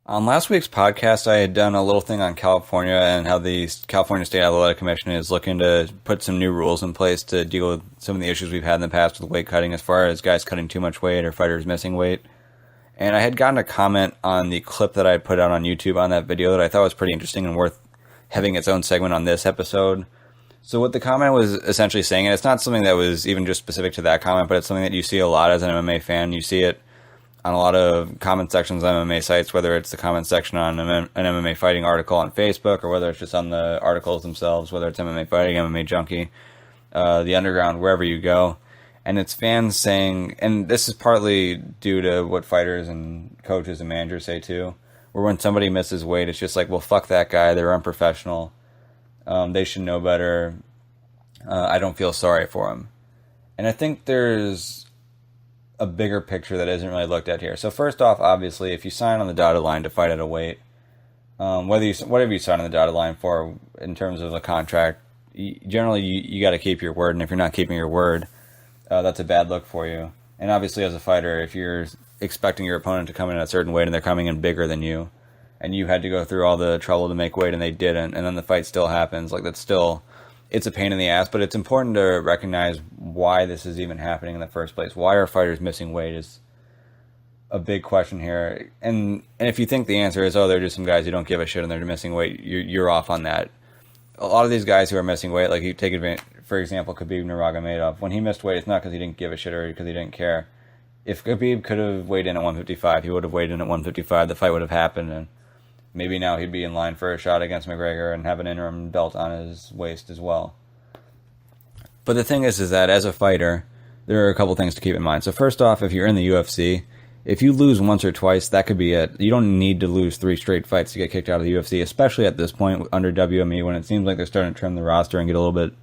On last week's podcast, I had done a little thing on California and how the California State Athletic Commission is looking to put some new rules in place to deal with some of the issues we've had in the past with weight cutting as far as guys cutting too much weight or fighters missing weight. And I had gotten a comment on the clip that I had put out on YouTube on that video that I thought was pretty interesting and worth having its own segment on this episode. So what the comment was essentially saying, and it's not something that was even just specific to that comment, but it's something that you see a lot as an MMA fan. You see it on a lot of comment sections on MMA sites, whether it's the comment section on an MMA fighting article on Facebook, or whether it's just on the articles themselves, whether it's MMA Fighting, MMA Junkie, the Underground, wherever you go. And it's fans saying, and this is partly due to what fighters and coaches and managers say too, where when somebody misses weight, it's just like, well, fuck that guy, they're unprofessional, they should know better, I don't feel sorry for him. And I think there's a bigger picture that isn't really looked at here. So first off, obviously, if you sign on the dotted line to fight at a weight, whatever you sign on the dotted line for in terms of a contract, generally you got to keep your word, and if you're not keeping your word, that's a bad look for you. And obviously, as a fighter, if you're expecting your opponent to come in at a certain weight and they're coming in bigger than you, and you had to go through all the trouble to make weight and they didn't, and then the fight still happens, like that's still, it's a pain in the ass, but it's important to recognize why this is even happening in the first place. Why are fighters missing weight is a big question here. And if you think the answer is, oh, they're just some guys who don't give a shit and they're missing weight, you're off on that. A lot of these guys who are missing weight, like you take advantage, for example, Khabib Nurmagomedov, when he missed weight, it's not because he didn't give a shit or because he didn't care. If Khabib could have weighed in at 155, he would have weighed in at 155, the fight would have happened, and maybe now he'd be in line for a shot against McGregor and have an interim belt on his waist as well. But the thing is that as a fighter, there are a couple things to keep in mind. So first off, if you're in the UFC, if you lose once or twice, that could be it. You don't need to lose 3 straight fights to get kicked out of the UFC, especially at this point under WME when it seems like they're starting to trim the roster and get a little bit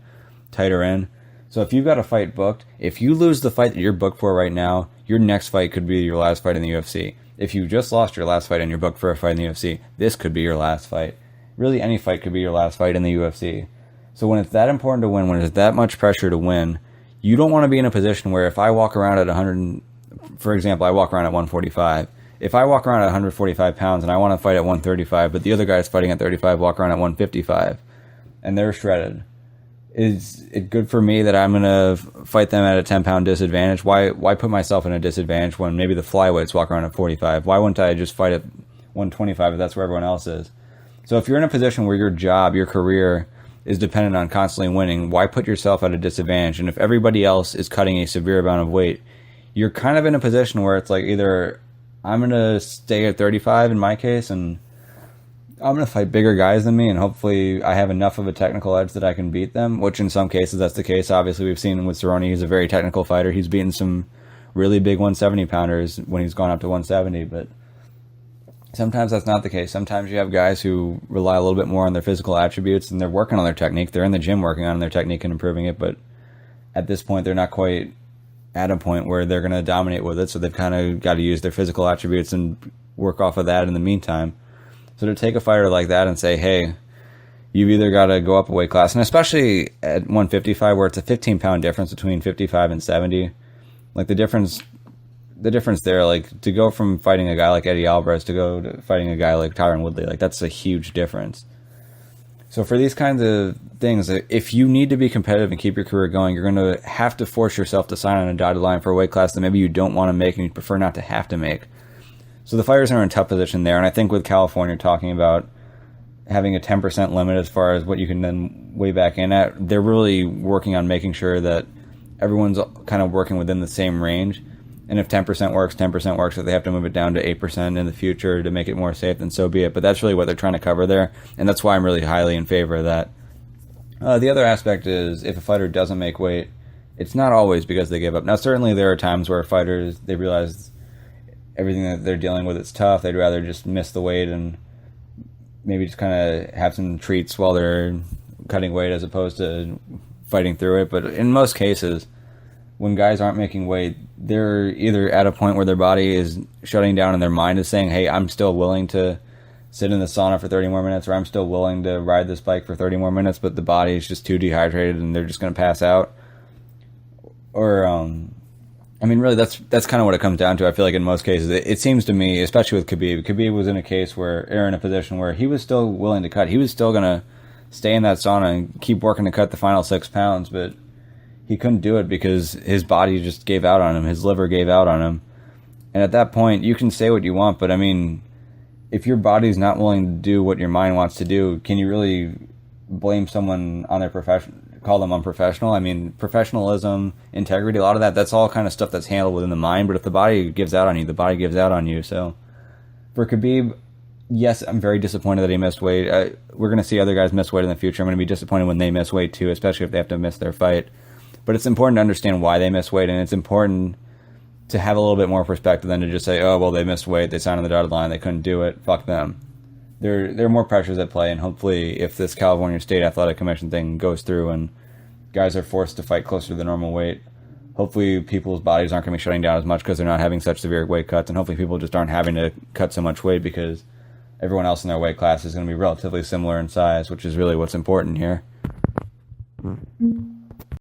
tighter in. So if you've got a fight booked, if you lose the fight that you're booked for right now, your next fight could be your last fight in the UFC. If you just lost your last fight and you're booked for a fight in the UFC, this could be your last fight. Really, any fight could be your last fight in the UFC. So when it's that important to win, when it's that much pressure to win, you don't want to be in a position where if I walk around at 100, for example, I walk around at 145. If I walk around at 145 pounds and I want to fight at 135, but the other guy's fighting at 35, walk around at 155, and they're shredded, is it good for me that I'm going to fight them at a 10-pound disadvantage? Why put myself in a disadvantage when maybe the flyweights walk around at 45? Why wouldn't I just fight at 125 if that's where everyone else is? So if you're in a position where your job, your career is dependent on constantly winning, why put yourself at a disadvantage? And if everybody else is cutting a severe amount of weight, you're kind of in a position where it's like either I'm going to stay at 35 in my case and I'm going to fight bigger guys than me, and hopefully I have enough of a technical edge that I can beat them, which in some cases that's the case. Obviously, we've seen with Cerrone, he's a very technical fighter. He's beaten some really big 170-pounders when he's gone up to 170, but sometimes that's not the case. Sometimes you have guys who rely a little bit more on their physical attributes, and they're working on their technique. They're in the gym working on their technique and improving it, but at this point, they're not quite at a point where they're going to dominate with it, so they've kind of got to use their physical attributes and work off of that in the meantime. So to take a fighter like that and say, hey, you've either got to go up a weight class, and especially at 155 where it's a 15-pound difference between 55 and 70, like the difference there, like to go from fighting a guy like Eddie Alvarez to go to fighting a guy like Tyron Woodley, like that's a huge difference. So for these kinds of things, if you need to be competitive and keep your career going, you're going to have to force yourself to sign on a dotted line for a weight class that maybe you don't want to make and you prefer not to have to make. So the fighters are in a tough position there, and I think with California talking about having a 10% limit as far as what you can then weigh back in at, they're really working on making sure that everyone's kind of working within the same range. And if 10% works, 10% works. If they have to move it down to 8% in the future to make it more safe, then so be it. But that's really what they're trying to cover there, and that's why I'm really highly in favor of that. The other aspect is if a fighter doesn't make weight, it's not always because they give up. Now, certainly there are times where fighters, they realize everything that they're dealing with is tough. They'd rather just miss the weight and maybe just kind of have some treats while they're cutting weight as opposed to fighting through it. But in most cases, when guys aren't making weight, they're either at a point where their body is shutting down and their mind is saying, hey, I'm still willing to sit in the sauna for 30 more minutes, or I'm still willing to ride this bike for 30 more minutes, but the body is just too dehydrated and they're just going to pass out. Or I mean, really, that's kind of what it comes down to. I feel like in most cases, it seems to me, especially with Khabib, Khabib was in a case where, or in a position where he was still willing to cut. He was still going to stay in that sauna and keep working to cut the final 6 pounds, but he couldn't do it because his body just gave out on him. His liver gave out on him. And at that point, you can say what you want, but I mean, if your body's not willing to do what your mind wants to do, can you really blame someone on their profession, call them unprofessional? I mean, professionalism, integrity, a lot of that's all kind of stuff that's handled within the mind, but if the body gives out on you, the body gives out on you. So for Khabib, yes, I'm very disappointed that he missed weight. We're going to see other guys miss weight in the future. I'm going to be disappointed when they miss weight too, especially if they have to miss their fight. But it's important to understand why they miss weight, and it's important to have a little bit more perspective than to just say, oh, well, they missed weight, they signed on the dotted line, they couldn't do it, fuck them. There are more pressures at play, and hopefully if this California State Athletic Commission thing goes through and guys are forced to fight closer to the normal weight, hopefully people's bodies aren't going to be shutting down as much because they're not having such severe weight cuts, and hopefully people just aren't having to cut so much weight because everyone else in their weight class is going to be relatively similar in size, which is really what's important here.